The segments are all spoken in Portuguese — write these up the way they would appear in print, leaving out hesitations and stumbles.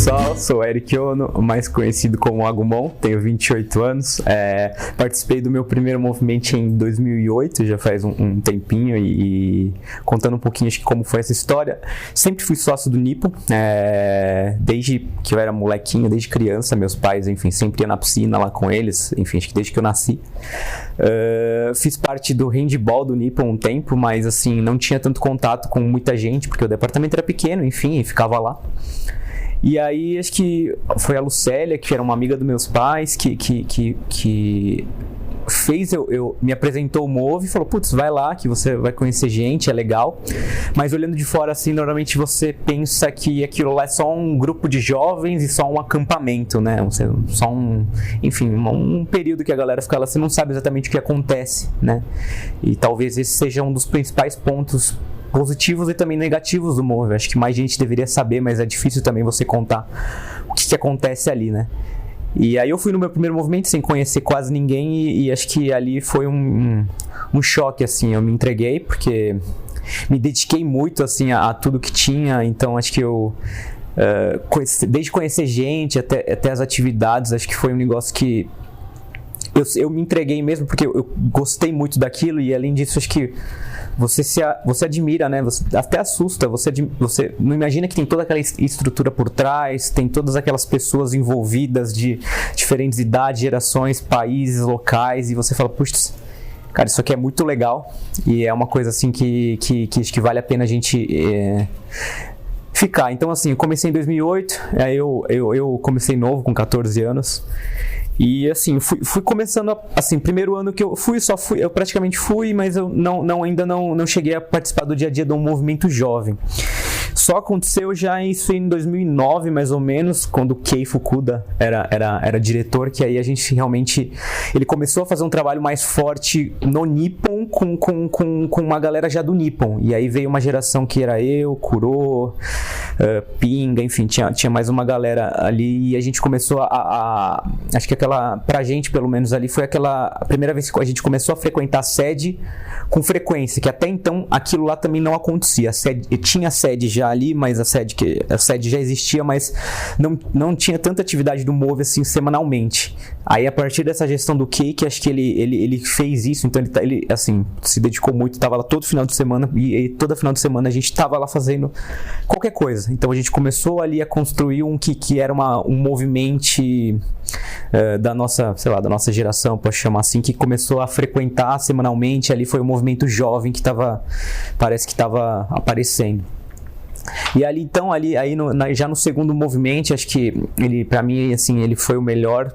pessoal, sou Eric Ono, mais conhecido como Agumon, tenho 28 anos, participei do meu primeiro movimento em 2008, já faz um tempinho, e contando um pouquinho de como foi essa história, sempre fui sócio do Nippon, desde que eu era molequinho, desde criança, meus pais, enfim, sempre ia na piscina lá com eles, enfim, acho que desde que eu nasci. Fiz parte do handball do Nippon um tempo, mas assim, não tinha tanto contato com muita gente, porque o departamento era pequeno, enfim, e ficava lá. E aí, acho que foi a Lucélia, que era uma amiga dos meus pais, que fez, me apresentou o Move e falou, putz, vai lá que você vai conhecer gente, é legal. Mas olhando de fora assim, normalmente você pensa que aquilo lá é só um grupo de jovens e só um acampamento, né? Só um período que a galera fica lá, você não sabe exatamente o que acontece, né? E talvez esse seja um dos principais pontos positivos e também negativos do Move. Acho que mais gente deveria saber, mas é difícil também você contar o que acontece ali, né? E aí eu fui no meu primeiro movimento sem conhecer quase ninguém e acho que ali foi um choque, assim, eu me entreguei porque me dediquei muito, assim, a tudo que tinha, então acho que eu desde conhecer gente até as atividades, acho que foi um negócio que eu me entreguei mesmo porque eu gostei muito daquilo e além disso acho que você admira, né? Você até assusta, você não imagina que tem toda aquela estrutura por trás, tem todas aquelas pessoas envolvidas de diferentes idades, gerações, países, locais, e você fala, puxa, cara, isso aqui é muito legal e é uma coisa assim que acho que vale a pena a gente ficar. Então assim, eu comecei em 2008, aí eu comecei novo, com 14 anos. E assim, fui começando, assim, primeiro ano que eu praticamente fui, mas eu ainda não cheguei a participar do dia a dia de um movimento jovem. Só aconteceu já isso em 2009, mais ou menos, quando o Kei Fukuda era diretor, que aí a gente realmente, ele começou a fazer um trabalho mais forte no Nippon com uma galera já do Nippon. E aí veio uma geração que era eu, Kuro, Pinga, enfim, tinha mais uma galera ali e a gente começou acho que pra gente pelo menos ali, foi a primeira vez que a gente começou a frequentar a sede com frequência, que até então aquilo lá também não acontecia. Tinha sede já ali, mas a sede já existia, mas não tinha tanta atividade do Move assim semanalmente. Aí a partir dessa gestão do Cake, acho que ele fez isso, então ele assim, se dedicou muito, estava lá todo final de semana e todo final de semana a gente estava lá fazendo qualquer coisa. Então a gente começou ali a construir que era um movimento da nossa geração, posso chamar assim, que começou a frequentar semanalmente. Ali foi o movimento jovem que parece que estava aparecendo. E ali então, já no segundo movimento, acho que ele, pra mim, assim, ele foi o melhor.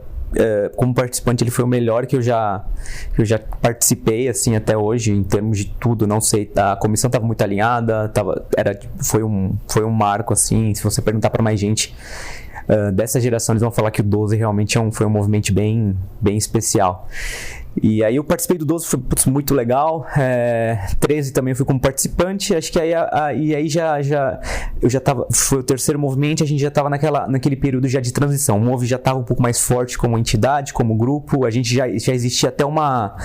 Como participante, ele foi o melhor que eu já participei, assim, até hoje, em termos de tudo. Não sei, a comissão estava muito alinhada, foi um marco, assim. Se você perguntar para mais gente dessa geração, eles vão falar que o 12 realmente foi um movimento bem, bem especial. E aí eu participei do 12, foi muito legal. 13 também fui como participante. Acho que aí já tava, foi o terceiro movimento, a gente já estava naquele período já de transição. O Move já estava um pouco mais forte como entidade, como grupo. A gente já existia até uma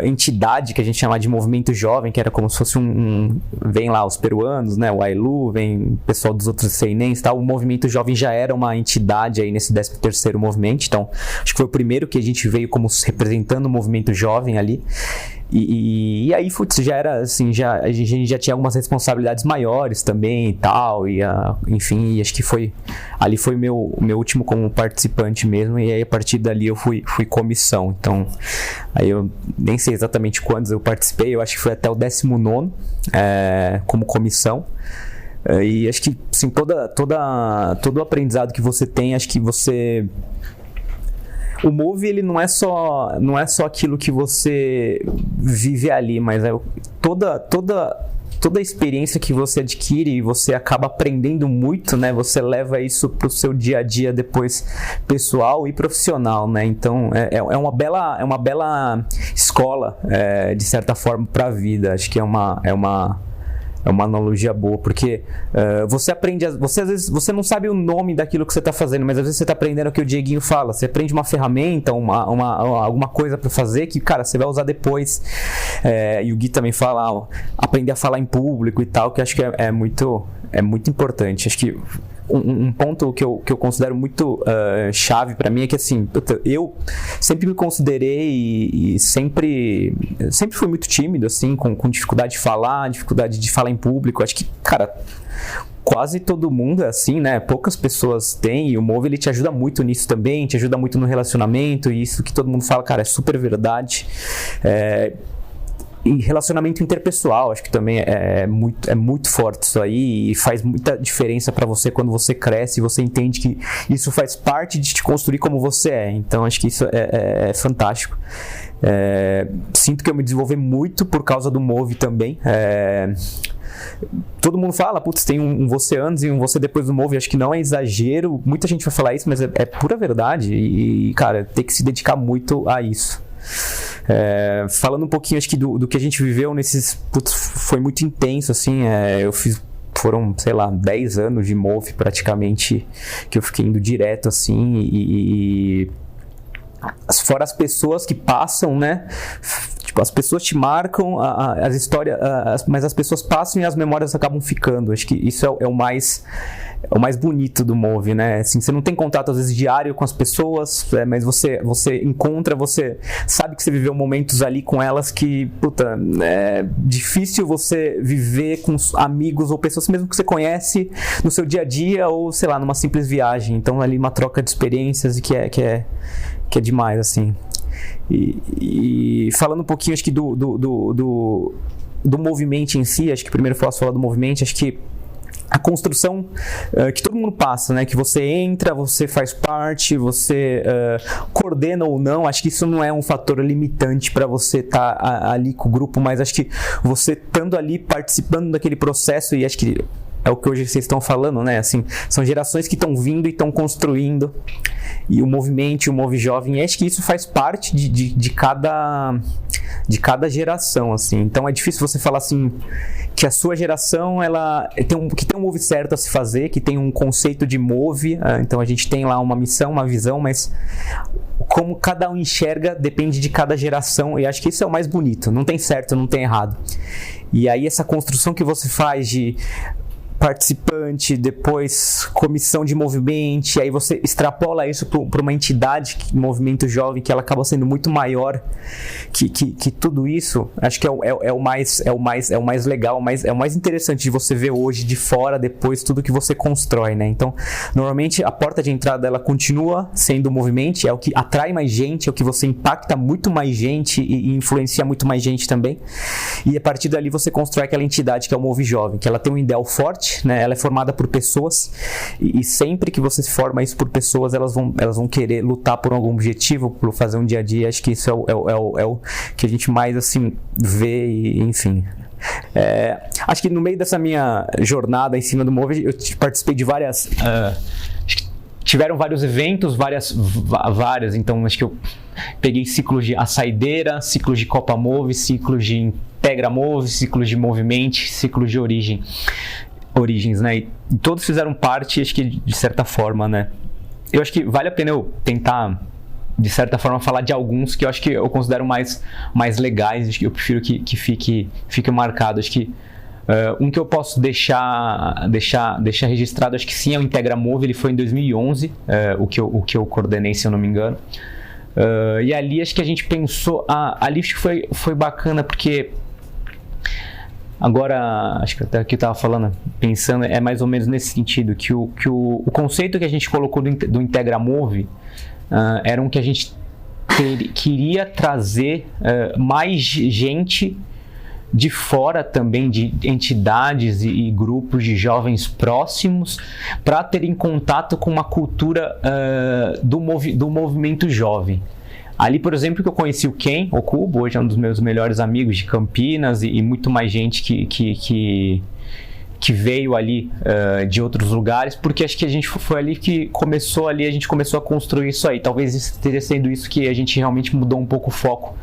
entidade que a gente chamava de movimento jovem, que era como se fosse vem lá os peruanos, né, o Ailu, vem o pessoal dos outros seinens, tal. O movimento jovem já era uma entidade aí nesse 13º movimento. Então acho que foi o primeiro que a gente veio como representando o movimento jovem ali. E aí, já era assim, a gente já tinha algumas responsabilidades maiores também e tal, enfim, acho que ali foi meu último como participante mesmo, e aí a partir dali eu fui comissão. Então aí eu nem sei exatamente quantos eu participei, eu acho que foi até o 19º como comissão. E acho que assim, todo o aprendizado que você tem, acho que o Move, ele não é só aquilo que você vive ali, mas toda a experiência que você adquire e você acaba aprendendo muito, né? Você leva isso pro seu dia a dia depois, pessoal e profissional, né? Então é uma bela escola, de certa forma, para a vida. Acho que é uma analogia boa, porque você aprende, às vezes você não sabe o nome daquilo que você está fazendo, mas às vezes você está aprendendo o que o Dieguinho fala, você aprende uma ferramenta, alguma coisa para fazer que, cara, você vai usar depois, e o Gui também fala, aprender a falar em público e tal, que acho que é muito importante. Acho que um ponto que eu considero muito chave pra mim é que, assim, eu sempre me considerei e sempre fui muito tímido, assim, com dificuldade de falar em público. Acho que, cara, quase todo mundo é assim, né? Poucas pessoas têm, e o Move, ele te ajuda muito nisso também, te ajuda muito no relacionamento, e isso que todo mundo fala, cara, é super verdade. E relacionamento interpessoal, acho que também é muito forte isso aí, e faz muita diferença pra você quando você cresce e você entende que isso faz parte de te construir como você é. Então acho que isso é fantástico. Sinto que eu me desenvolvi muito por causa do Move também. Todo mundo fala, putz, tem um você antes e um você depois do Move. Acho que não é exagero, muita gente vai falar isso, mas é pura verdade. E, cara, tem que se dedicar muito a isso. Falando um pouquinho, acho que do que a gente viveu nesses... Putz, foi muito intenso, assim. Foram, sei lá, 10 anos de Move praticamente, que eu fiquei indo direto, assim, e fora as pessoas que passam, né? Tipo, as pessoas te marcam, as histórias, mas as pessoas passam e as memórias acabam ficando. Acho que isso é o mais bonito do Move, né? Assim, você não tem contato, às vezes, diário com as pessoas, mas você encontra, você sabe que você viveu momentos ali com elas que, puta, é difícil você viver com amigos ou pessoas mesmo que você conhece no seu dia a dia ou, sei lá, numa simples viagem. Então, ali uma troca de experiências e que é demais, assim. E falando um pouquinho, acho que do movimento em si, acho que primeiro posso falar do movimento, acho que a construção que todo mundo passa, né? Que você entra, você faz parte, você coordena ou não. Acho que isso não é um fator limitante para você estar ali com o grupo, mas acho que você estando ali, participando daquele processo, e acho que é o que hoje vocês estão falando, né? Assim, são gerações que estão vindo e estão construindo, e o movimento, o Move Jovem, acho que isso faz parte de cada geração, assim. Então é difícil você falar assim que a sua geração ela tem um Move certo a se fazer, que tem um conceito de Move. Então a gente tem lá uma missão, uma visão, mas como cada um enxerga depende de cada geração, e acho que isso é o mais bonito. Não tem certo, não tem errado. E aí essa construção que você faz de participante, depois comissão de movimento, aí você extrapola isso para uma entidade, movimento jovem, que ela acaba sendo muito maior que tudo isso. Acho que é o mais legal, é o mais interessante de você ver hoje de fora, depois tudo que você constrói, né? Então, normalmente a porta de entrada ela continua sendo o movimento, é o que atrai mais gente, é o que você impacta muito mais gente e influencia muito mais gente também. E a partir dali você constrói aquela entidade que é o Move Jovem, que ela tem um ideal forte, né? Ela é formada por pessoas, e sempre que você forma isso por pessoas, elas vão querer lutar por algum objetivo, por fazer um dia a dia. Acho que isso é o que a gente mais, assim, vê, e, enfim. Acho que no meio dessa minha jornada em cima do Move, eu participei de várias... tiveram vários eventos, várias, então acho que eu peguei ciclos de açaideira, ciclos de Copa Move, ciclos de Integra Move, ciclos de Movimento, ciclos de Origens, né? E todos fizeram parte, acho que de certa forma, né? Eu acho que vale a pena eu tentar, de certa forma, falar de alguns que eu acho que eu considero mais legais, acho que eu prefiro que fique marcado. Acho que um que eu posso deixar registrado, acho que sim, é o Integra Move. Ele foi em 2011, o que eu coordenei, se eu não me engano. E ali acho que a gente pensou... ali acho que foi bacana, porque... Agora, acho que até aqui eu estava falando, pensando, é mais ou menos nesse sentido, que o conceito que a gente colocou do Integra Move era um que a gente queria trazer mais gente de fora também, de entidades e grupos de jovens próximos, para terem contato com uma cultura do movimento jovem. Ali, por exemplo, que eu conheci o Ken, o Cubo, hoje é um dos meus melhores amigos de Campinas, e muito mais gente que veio ali de outros lugares, porque acho que a gente foi ali que a gente começou a construir isso aí. Talvez esteja sendo isso que a gente realmente mudou um pouco o foco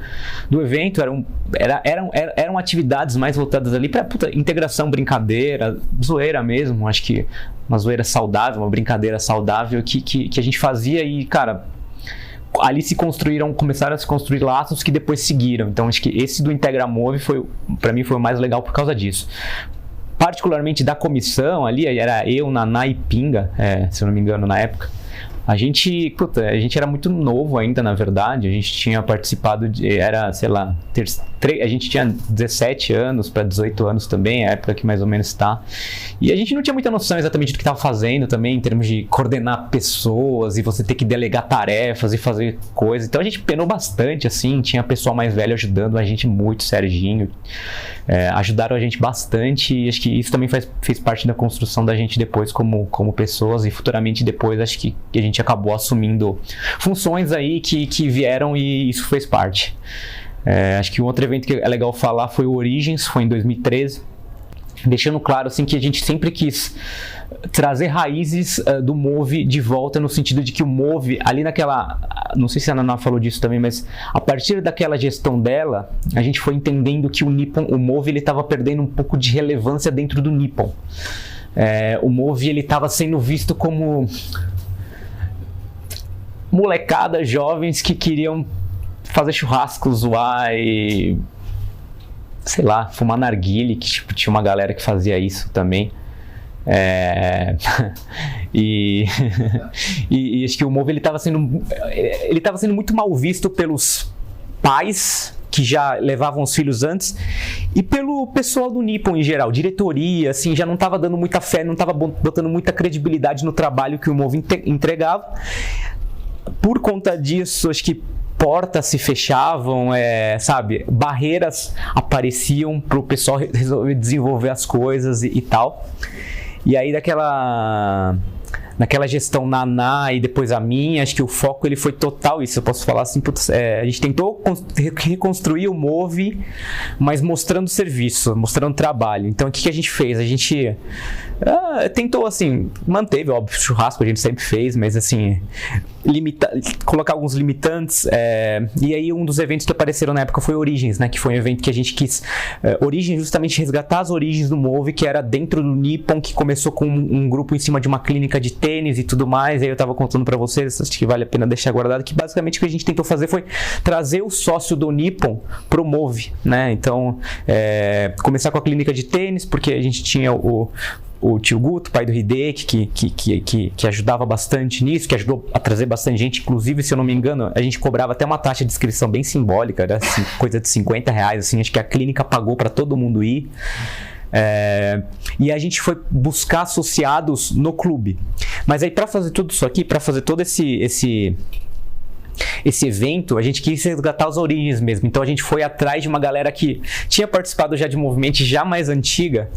do evento. Eram atividades mais voltadas ali para integração, brincadeira, zoeira mesmo. Acho que uma zoeira saudável, uma brincadeira saudável que a gente fazia, e, cara... Ali começaram a se construir laços que depois seguiram. Então acho que esse do Integra Move para mim foi o mais legal por causa disso. particularmente da comissão ali, era eu, Naná e Pinga, se eu não me engano, na época. A gente era muito novo ainda, na verdade. A gente tinha participado a gente tinha 17 anos para 18 anos também, a época que mais ou menos está. E a gente não tinha muita noção exatamente do que estava fazendo também, em termos de coordenar pessoas e você ter que delegar tarefas e fazer coisas. Então a gente penou bastante, assim, tinha pessoal mais velho ajudando a gente muito, Serginho. Ajudaram a gente bastante e acho que isso também fez parte da construção da gente depois como pessoas, e futuramente depois acho que a gente acabou assumindo funções aí que vieram e isso fez parte. Acho que um outro evento que é legal falar foi o Origins, foi em 2013, deixando claro assim, que a gente sempre quis trazer raízes do Move de volta, no sentido de que o Move, ali naquela, não sei se a Naná falou disso também, mas a partir daquela gestão dela, a gente foi entendendo que o Move ele estava perdendo um pouco de relevância dentro do Nippon. O Move ele estava sendo visto como molecada, jovens que queriam fazer churrasco, zoar e, sei lá, fumar narguile, que tipo, tinha uma galera que fazia isso também. E acho que o Move ele estava sendo muito mal visto pelos pais que já levavam os filhos antes e pelo pessoal do Nippon em geral, diretoria, assim, já não estava dando muita fé, não estava botando muita credibilidade no trabalho que o Move entregava. Por conta disso, acho que portas se fechavam, sabe, barreiras apareciam para o pessoal resolver desenvolver as coisas e tal. E aí naquela gestão Naná e depois a minha, acho que o foco ele foi total isso. Eu posso falar assim, a gente tentou reconstruir o Move, mas mostrando serviço, mostrando trabalho. Então o que a gente fez? A gente tentou, assim, manteve, óbvio, churrasco a gente sempre fez, mas assim, colocar alguns limitantes. E aí um dos eventos que apareceram na época foi Origins, né? Que foi um evento que a gente quis Origins, justamente resgatar as origens do Move, que era dentro do Nippon, que começou com um grupo em cima de uma clínica de tênis e tudo mais. Aí eu tava contando pra vocês, acho que vale a pena deixar guardado, que basicamente o que a gente tentou fazer foi trazer o sócio do Nippon pro Move, né? Então, começar com a clínica de tênis, porque a gente tinha o tio Guto, pai do Hideki, que ajudava bastante nisso, que ajudou a trazer bastante gente. Inclusive, se eu não me engano, a gente cobrava até uma taxa de inscrição bem simbólica, era assim, coisa de R$50, assim, acho que a clínica pagou para todo mundo ir. E a gente foi buscar associados no clube. Mas aí, para fazer tudo isso aqui, para fazer todo esse evento, a gente quis resgatar as origens mesmo. Então a gente foi atrás de uma galera que tinha participado já de movimento já mais antiga.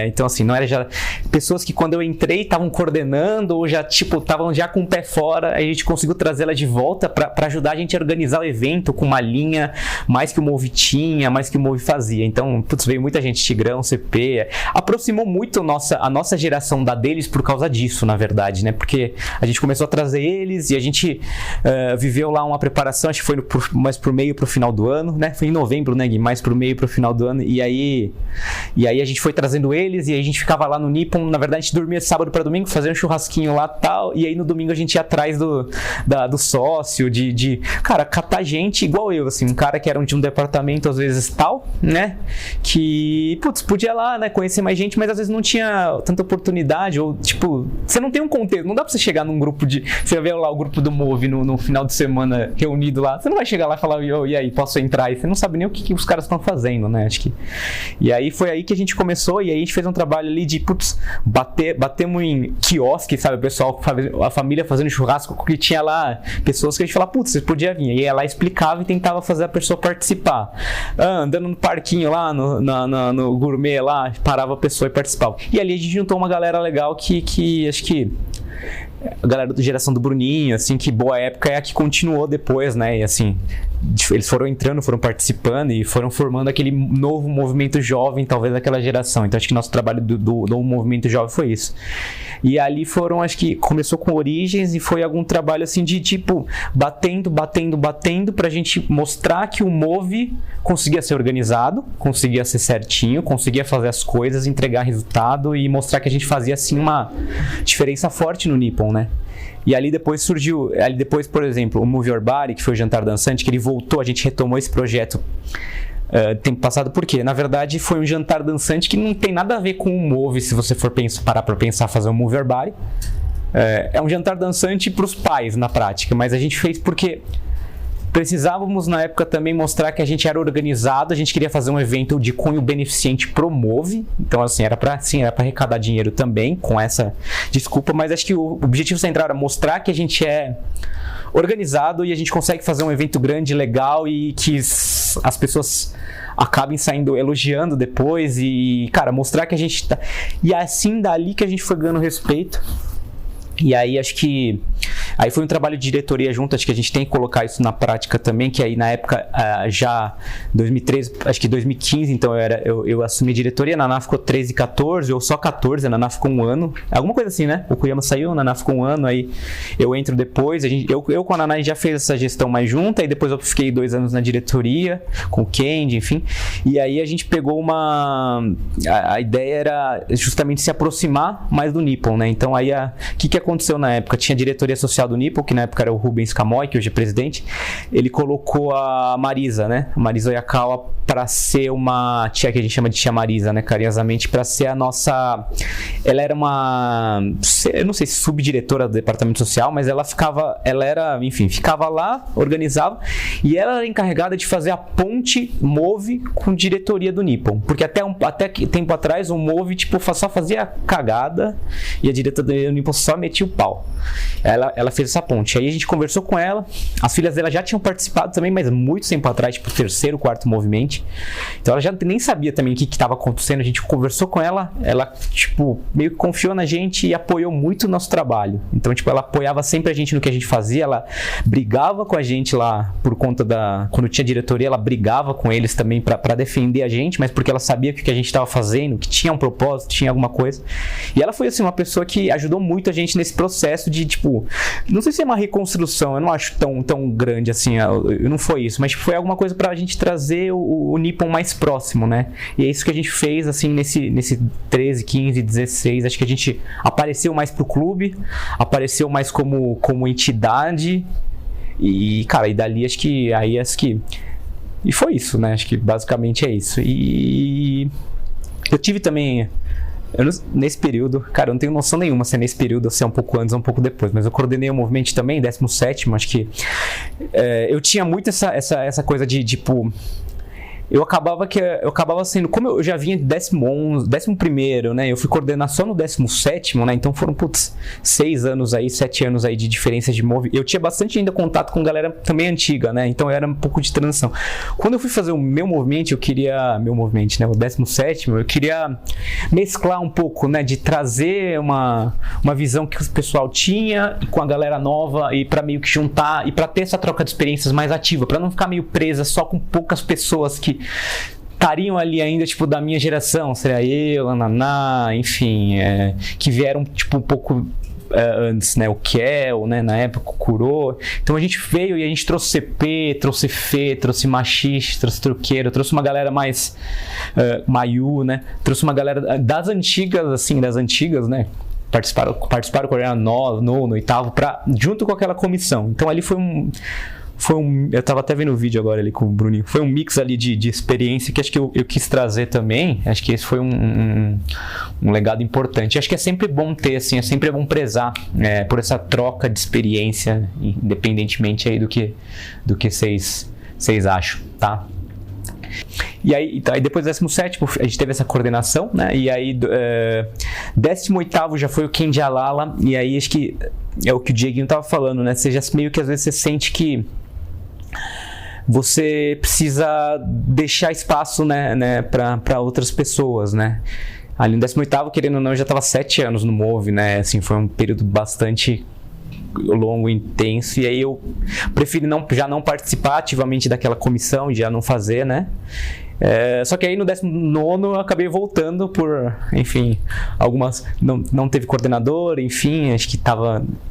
Então assim, não era já pessoas que quando eu entrei estavam coordenando ou já tipo estavam já com o pé fora. A gente conseguiu trazê-la de volta para ajudar a gente a organizar o evento com uma linha mais que o Move tinha, mais que o Move fazia. Então, veio muita gente, Tigrão, CP, aproximou muito a nossa geração da deles por causa disso, na verdade, né? Porque a gente começou a trazer eles e a gente viveu lá uma preparação, acho que foi mais pro meio pro final do ano, né? Foi em novembro, né, Gui? Mais pro meio pro final do ano. E aí a gente foi trazendo eles e aí a gente ficava lá no Nippon. Na verdade, a gente dormia de sábado para domingo, fazia um churrasquinho lá e tal. E aí no domingo a gente ia atrás do sócio, cara, catar gente igual eu, assim, um cara que era de um departamento, às vezes tal, né? Que, podia lá, né? Conhecer mais gente, mas às vezes não tinha tanta oportunidade, ou tipo, você não tem um contexto, não dá pra você chegar num grupo você vê lá o grupo do Move no final de semana reunido lá, você não vai chegar lá e falar, e aí, posso entrar? E você não sabe nem o que os caras estão fazendo, né? Acho que. E aí foi aí que a gente começou, e aí a gente fez um trabalho ali de, batemos em quiosque, sabe? O pessoal, a família fazendo churrasco, que tinha lá pessoas que a gente falava, você podia vir. E aí ela explicava e tentava fazer a pessoa participar. Andando no parquinho lá, no gourmet lá, parava a pessoa e participava. E ali a gente juntou uma galera legal que acho que a galera da geração do Bruninho, assim, que boa época é a que continuou depois, né? E assim, eles foram entrando, foram participando e foram formando aquele novo movimento jovem, talvez daquela geração. Então acho que nosso trabalho do movimento jovem foi isso. E ali acho que começou com Origens e foi algum trabalho assim de tipo, batendo pra gente mostrar que o Move conseguia ser organizado, conseguia ser certinho, conseguia fazer as coisas, entregar resultado e mostrar que a gente fazia assim uma diferença forte no Nippon, né? E ali depois surgiu, por exemplo, o Move Your Body, que foi o Jantar Dançante, que ele voltou, a gente retomou esse projeto tempo passado, porque na verdade foi um jantar dançante que não tem nada a ver com o Move, se você for parar para pensar fazer um Mover Body. É um jantar dançante para os pais na prática, mas a gente fez porque precisávamos na época também mostrar que a gente era organizado, a gente queria fazer um evento de cunho beneficente pro Move, então assim, era para arrecadar dinheiro também, com essa desculpa, mas acho que o objetivo central era mostrar que a gente é organizado e a gente consegue fazer um evento grande, legal e que as pessoas acabem saindo elogiando depois e, cara, mostrar que a gente tá... E assim, dali que a gente foi ganhando respeito. E aí acho que aí foi um trabalho de diretoria junto, acho que a gente tem que colocar isso na prática também, que aí na época já 2013, acho que 2015, então eu assumi a diretoria, a Naná ficou 13 e 14, ou só 14, a Naná ficou um ano, alguma coisa assim, né? O Kuyama saiu, a Naná ficou um ano, aí eu entro depois, eu com a Naná já fez essa gestão mais junta, aí depois eu fiquei 2 anos na diretoria, com o Kendi, enfim, e aí a gente pegou a ideia era justamente se aproximar mais do Nippon, né? Então aí o que aconteceu na época? Tinha a diretoria social do Nippon, que na época era o Rubens Kamoi, que hoje é presidente. Ele colocou a Marisa, né? A Marisa Oyakawa, para ser uma tia, que a gente chama de tia Marisa, né? Carinhosamente, para ser a nossa... Ela era eu não sei se subdiretora do departamento social, mas ficava lá, organizava, e ela era encarregada de fazer a ponte Move com diretoria do Nippon. Porque até tempo atrás o Move, tipo, só fazia cagada e a diretoria do Nippon só metia o pau. Ela fez essa ponte. Aí a gente conversou com ela, as filhas dela já tinham participado também, mas muito tempo atrás, tipo, 3º, 4º movimento. Então ela já nem sabia também o que estava acontecendo. A gente conversou com ela, tipo, meio que confiou na gente e apoiou muito o nosso trabalho. Então, tipo, ela apoiava sempre a gente no que a gente fazia, ela brigava com a gente lá por conta quando tinha diretoria, ela brigava com eles também para defender a gente, mas porque ela sabia que o que a gente estava fazendo, que tinha um propósito, tinha alguma coisa. E ela foi, assim, uma pessoa que ajudou muito a gente nesse processo de, tipo, não sei se é uma reconstrução, eu não acho tão grande assim, não foi isso, mas foi alguma coisa pra gente trazer o Nippon mais próximo, né? E é isso que a gente fez, assim, nesse 13, 15, 16, acho que a gente apareceu mais pro clube, apareceu mais como entidade e, cara, e dali acho que e foi isso, né? Acho que basicamente é isso. E eu tive também... nesse período, cara, eu não tenho noção nenhuma se é nesse período ou se é um pouco antes ou um pouco depois, mas eu coordenei o movimento também, 17º, acho que eu tinha muito essa coisa de, tipo, eu acabava sendo, como eu já vinha de 11º, né, eu fui coordenar só no 17º, né, então foram, 7 anos aí de diferença de movimento. Eu tinha bastante ainda contato com galera também antiga, né, então era um pouco de transição. Quando eu fui fazer o meu movimento, né, o 17º, eu queria mesclar um pouco, né, de trazer uma visão que o pessoal tinha com a galera nova e para meio que juntar e para ter essa troca de experiências mais ativa, para não ficar meio presa só com poucas pessoas que estariam ali ainda, tipo, da minha geração, seria eu, a Naná, enfim, que vieram, tipo, um pouco antes, né, o Kel, né, na época o Kuro. Então a gente veio e a gente trouxe CP, trouxe Fê, trouxe Machixe, trouxe Truqueiro, trouxe uma galera mais Mayu, né, trouxe uma galera das antigas, né, participaram com a nono, oitavo, junto com aquela comissão. Então ali foi um eu tava até vendo o vídeo agora ali com o Bruninho. Foi um mix ali de experiência que acho que eu quis trazer também. Acho que esse foi um legado importante. Acho que é sempre bom ter, assim, é sempre bom prezar por essa troca de experiência, independentemente aí do que vocês acham, tá? E aí depois do 17º a gente teve essa coordenação, né? E aí 18º já foi o Kendi Alala. E aí acho que é o que o Dieguinho tava falando, né? Você já meio que às vezes você sente que você precisa deixar espaço, né, para outras pessoas, né? Ali no 18º, querendo ou não, eu já estava 7 anos no Move, né? Assim, foi um período bastante longo, intenso, e aí eu prefiro já não participar ativamente daquela comissão, já não fazer, né? Só que aí no 19º eu acabei voltando por, enfim, não teve coordenador, enfim, acho que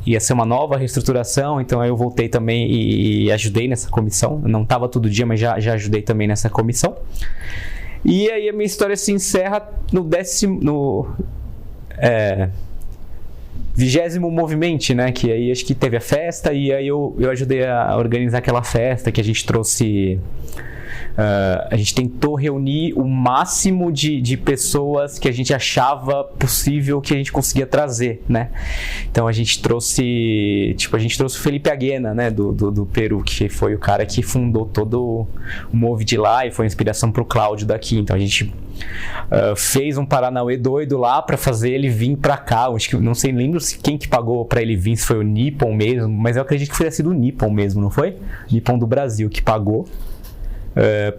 ia ser uma nova reestruturação, então aí eu voltei também e ajudei nessa comissão. Eu não estava todo dia, mas já ajudei também nessa comissão. E aí a minha história se encerra no 20º Movimente, né? Que aí acho que teve a festa e aí eu ajudei a organizar aquela festa que a gente trouxe... a gente tentou reunir o máximo de pessoas que a gente achava possível que a gente conseguia trazer, né? Então a gente trouxe o Felipe Aguena, né? Do Peru, que foi o cara que fundou todo o Move de lá e foi inspiração pro Cláudio daqui. Então a gente fez um Paranauê doido lá pra fazer ele vir pra cá. Acho que não sei, lembro se quem que pagou pra ele vir, se foi o Nippon mesmo, mas eu acredito que foi sido o Nippon mesmo, não foi? Nippon do Brasil que pagou.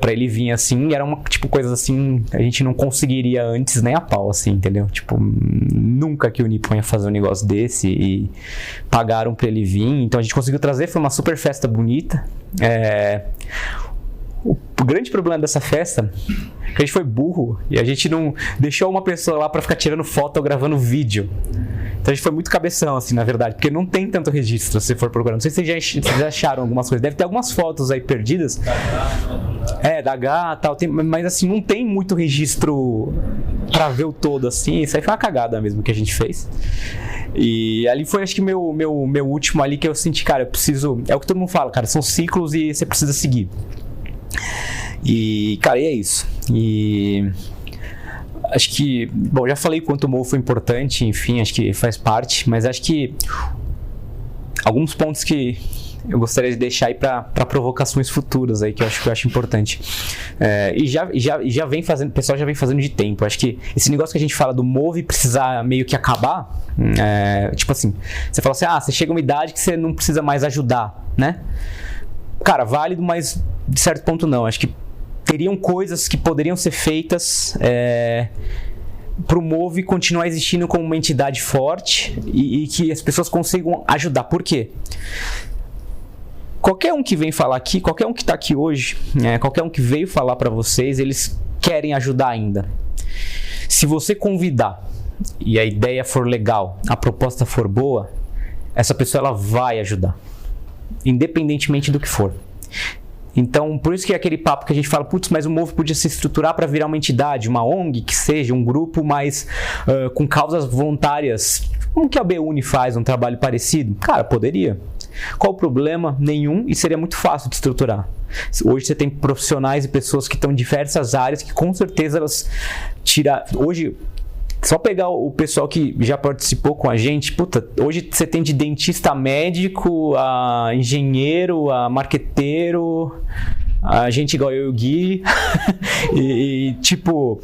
Pra ele vir assim, era uma coisas assim, a gente não conseguiria antes nem a pau, assim, entendeu? Tipo, nunca que o Nippon ia fazer um negócio desse e pagaram pra ele vir, então a gente conseguiu trazer, foi uma super festa bonita. O grande problema dessa festa é que a gente foi burro e a gente não deixou uma pessoa lá pra ficar tirando foto ou gravando vídeo. Então a gente foi muito cabeção, assim, na verdade, porque não tem tanto registro se você for procurar. Não sei se vocês já acharam algumas coisas. Deve ter algumas fotos aí perdidas. Da H e tal. Mas assim, não tem muito registro pra ver o todo, assim. Isso aí foi uma cagada mesmo que a gente fez. E ali foi, acho que, meu último ali que eu senti, cara, eu preciso... É o que todo mundo fala, cara, são ciclos e você precisa seguir. E, cara, e é isso. E... acho que, bom, já falei quanto o Move foi importante, enfim, acho que faz parte, mas acho que alguns pontos que eu gostaria de deixar aí para provocações futuras aí, que eu acho importante. E já vem fazendo, o pessoal já vem fazendo de tempo. Acho que esse negócio que a gente fala do Move precisar meio que acabar, tipo assim, você fala assim, você chega a uma idade que você não precisa mais ajudar, né? Cara, válido, mas de certo ponto não. Acho que teriam coisas que poderiam ser feitas para o Move continuar existindo como uma entidade forte e que as pessoas consigam ajudar. Por quê? Qualquer um que vem falar aqui, qualquer um que está aqui hoje, qualquer um que veio falar para vocês, eles querem ajudar ainda. Se você convidar e a ideia for legal, a proposta for boa, essa pessoa ela vai ajudar, independentemente do que for. Então, por isso que é aquele papo que a gente fala, putz, mas o Move podia se estruturar para virar uma entidade, uma ONG, que seja um grupo mais com causas voluntárias, como que a BUNI faz, um trabalho parecido? Cara, poderia. Qual o problema? Nenhum, e seria muito fácil de estruturar. Hoje você tem profissionais e pessoas que estão em diversas áreas que com certeza elas tiram... Hoje... Só pegar o pessoal que já participou com a gente, puta, hoje você tem de dentista a médico, a engenheiro, a marqueteiro, a gente igual eu e o Gui, e tipo...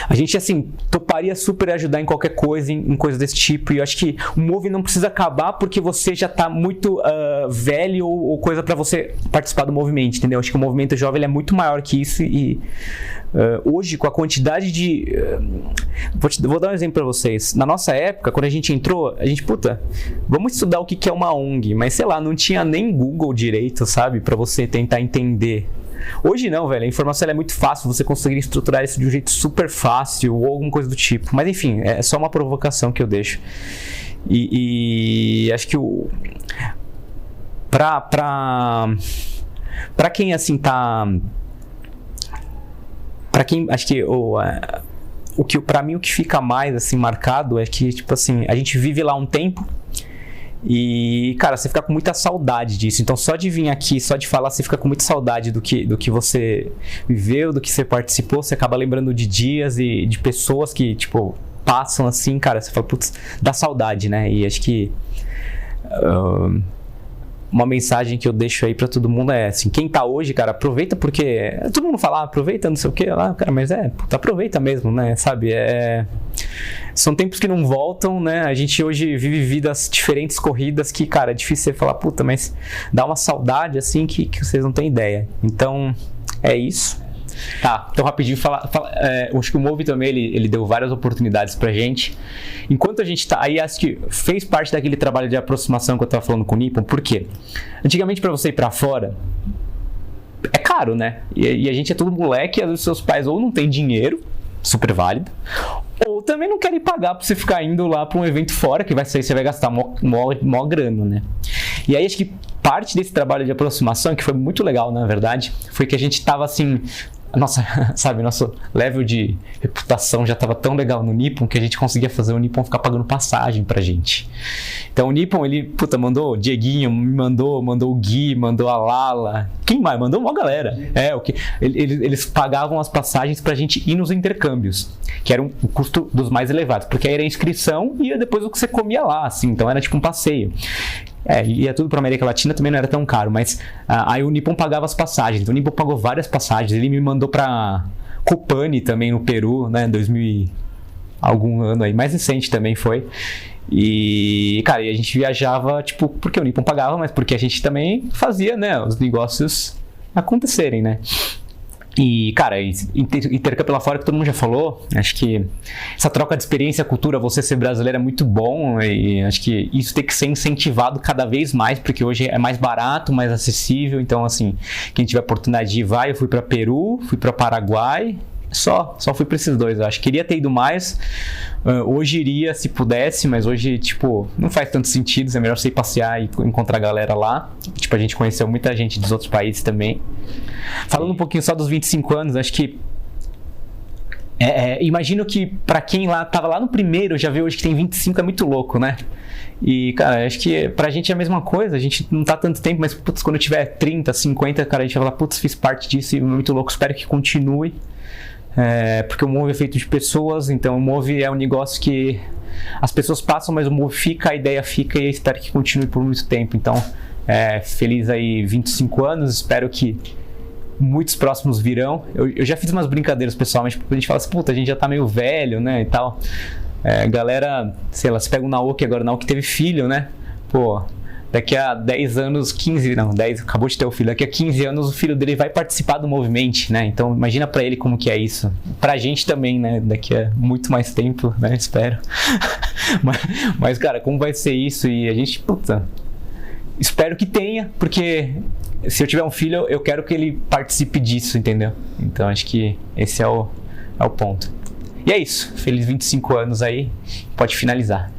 A gente, assim, toparia super ajudar em qualquer coisa, em coisas desse tipo. E eu acho que o Move não precisa acabar porque você já tá muito velho ou coisa pra você participar do movimento, entendeu? Eu acho que o movimento jovem ele é muito maior que isso e... hoje, com a quantidade de... Vou dar um exemplo pra vocês. Na nossa época, quando a gente entrou, a gente, vamos estudar o que é uma ONG. Mas, sei lá, não tinha nem Google direito, sabe? Pra você tentar entender. Hoje não, velho. A informação é muito fácil. Você conseguir estruturar isso de um jeito super fácil ou alguma coisa do tipo. Mas, enfim, é só uma provocação que eu deixo. E acho que pra quem, assim, tá... Pra quem, acho que pra mim o que fica mais assim marcado é que, tipo assim, a gente vive lá um tempo e, cara, você fica com muita saudade disso. Então só de vir aqui, só de falar, você fica com muita saudade do que você viveu, do que você participou. Você acaba lembrando de dias e de pessoas que, tipo, passam assim, cara, você fala, putz, dá saudade, né? E acho que uma mensagem que eu deixo aí pra todo mundo é assim, quem tá hoje, cara, aproveita, porque todo mundo fala, aproveita, não sei o que lá, cara, mas aproveita mesmo, né, sabe, são tempos que não voltam, né, a gente hoje vive vidas diferentes, corridas, que, cara, é difícil você falar, puta, mas dá uma saudade, assim, que vocês não têm ideia. Então, é isso. Tá, então rapidinho, acho que o Move também, ele deu várias oportunidades pra gente. Enquanto a gente tá aí, acho que fez parte daquele trabalho de aproximação que eu tava falando com o Nippon. Por quê? Antigamente, pra você ir pra fora, é caro, né? E a gente é todo moleque, e os seus pais ou não tem dinheiro, super válido, ou também não querem pagar pra você ficar indo lá pra um evento fora, que você vai gastar mó grana, né? E aí acho que parte desse trabalho de aproximação, que foi muito legal, na verdade, foi que a gente tava assim... nossa, sabe, nosso level de reputação já estava tão legal no Nippon que a gente conseguia fazer o Nippon ficar pagando passagem pra gente. Então o Nippon, ele, mandou o Dieguinho, me mandou o Gui, mandou a Lala. Quem mais? Mandou uma galera. Eles pagavam as passagens pra gente ir nos intercâmbios, que era o custo dos mais elevados, porque aí era a inscrição e depois o que você comia lá, assim, então era tipo um passeio. Ia tudo pra América Latina, também não era tão caro, mas aí o Nippon pagava as passagens. Então o Nippon pagou várias passagens. Ele me mandou pra Copani também, no Peru, né, 2000 algum ano aí, mais recente também foi. E, cara, e a gente viajava, tipo, porque o Nippon pagava, mas porque a gente também fazia, né, os negócios acontecerem, né. E, cara, intercâmbio lá fora que todo mundo já falou, acho que essa troca de experiência, cultura, você ser brasileiro é muito bom e acho que isso tem que ser incentivado cada vez mais, porque hoje é mais barato, mais acessível, então, assim, quem tiver oportunidade de ir, vai. Eu fui para Peru, fui para Paraguai, só fui para esses dois, eu acho. Queria ter ido mais, hoje iria se pudesse, mas hoje, tipo, não faz tanto sentido, é melhor você ir passear e encontrar a galera lá. Tipo, a gente conheceu muita gente dos outros países também. Falando um pouquinho só dos 25 anos, acho que imagino que pra quem tava lá no primeiro, já vê hoje que tem 25, é muito louco, né? E, cara, acho que pra gente é a mesma coisa, a gente não tá tanto tempo, mas, putz, quando tiver 30, 50, cara, a gente vai falar, putz, fiz parte disso e é muito louco, espero que continue. Porque o Move é feito de pessoas, então o Move é um negócio que as pessoas passam, mas o Move fica, a ideia fica e eu espero que continue por muito tempo. Então, feliz aí 25 anos, espero que muitos próximos virão. Eu já fiz umas brincadeiras pessoalmente, a gente fala assim, puta, a gente já tá meio velho, né, e tal. Galera, sei lá, você pega o Naoki agora, o Naoki teve filho, né, pô, daqui a 10 anos, 10, acabou de ter o filho, daqui a 15 anos o filho dele vai participar do movimento, né, então imagina pra ele como que é isso, pra gente também, né, daqui a muito mais tempo, né, espero. mas cara, como vai ser isso? E a gente, puta, espero que tenha, porque se eu tiver um filho, eu quero que ele participe disso, entendeu? Então acho que esse é o ponto. E é isso. Feliz 25 anos aí. Pode finalizar.